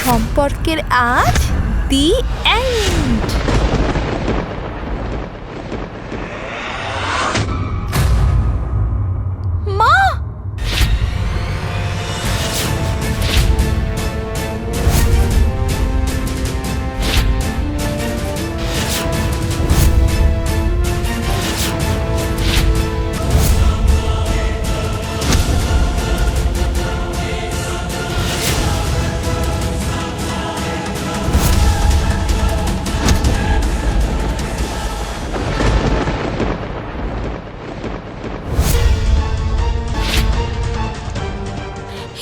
সম্পর্কের আজ the end. মা,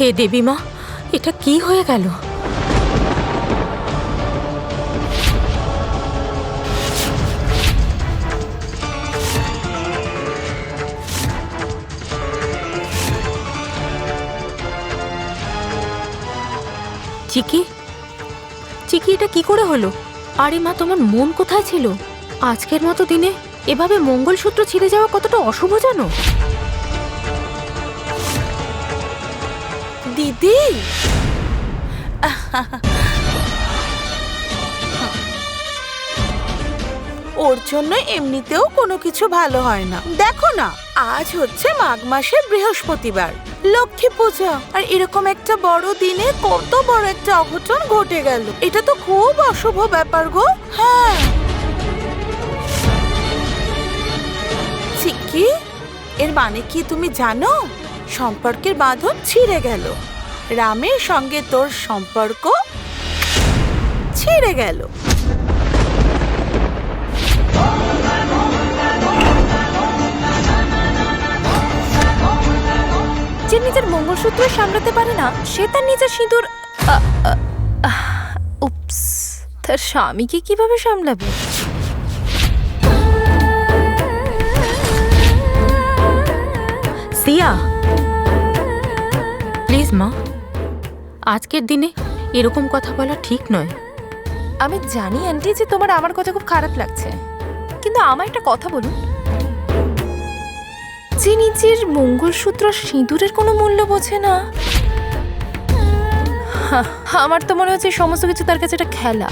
হে দেবী মা, এটা কি হয়ে গেল? চিকি, চিকি, এটা কি করে হলো? আরে মা, তোমার মন কোথায় ছিল? আজকের মতো দিনে এভাবে মঙ্গলসূত্র ছিঁড়ে যাওয়া কতটা অশুভ জানো? দিদি, ওর জন্য এমনিতেও কোনো কিছু ভালো হয় না। দেখো না, আজ হচ্ছে মাঘ মাসের বৃহস্পতিবার, লক্ষ্মী পূজা, আর এরকম একটা বড় দিনে কত বড় একটা অঘটন ঘটে গেল। এটা তো খুব অশুভ ব্যাপার গো। হ্যাঁ চিকি, এর মানে কি তুমি জানো? সম্পর্কের বাঁধন ছিঁড়ে গেল, রামের সঙ্গে তোর সম্পর্ক ছিঁড়ে গেল। যে নিজের মঙ্গলসূত্র সামলাতে পারে না, সে তার নিজের সিঁদুর উপস, তার স্বামীকে কিভাবে সামলাবে? সিয়া, প্লিজ মা, আজকের দিনে এরকম কথা বলা ঠিক নয়। আমি জানি আন্টি যে তোমার আমার কথা খুব খারাপ লাগছে, কিন্তু আমার একটা কথা বলুন, যে নিজের মঙ্গলসূত্র সিঁদুরের কোনো মূল্য বোঝে না, আমার তো মনে হচ্ছে সমস্ত কিছু তার কাছে একটা খেলা।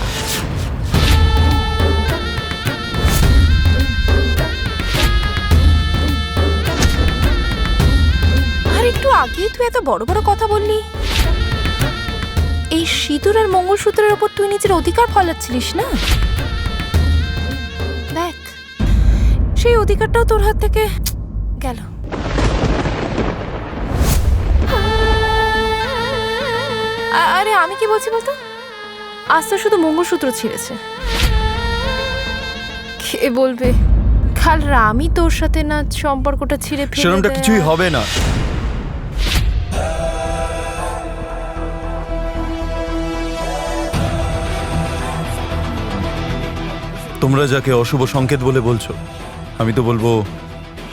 আর একটু আগেই তুই এত বড় বড় কথা বললি, এই সিঁদুর আর মঙ্গলসূত্রের ওপর তুই নিজের অধিকার ফলাচ্ছিলিস না? দেখ, সেই অধিকারটাও তোর হাত থেকে গেল। আরে আমি কি বলছি বলতো, আজ তো শুধু মঙ্গলসূত্র ছিঁড়েছে, কে বলবে কাল রামই তোর সাথে না সম্পর্কটা ছিঁড়ে ফেলে সেরকমটা দেয়। কিছুই হবে না। তোমরা যাকে অশুভ সংকেত বলে বলছো, আমি তো বলবো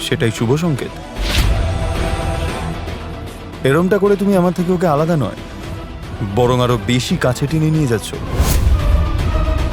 সেটাই শুভ সংকেত। এরমটা করে তুমি আমার থেকে ওকে আলাদা নয়, বরং আরো বেশি কাছে টেনে নিয়ে যাচ্ছ।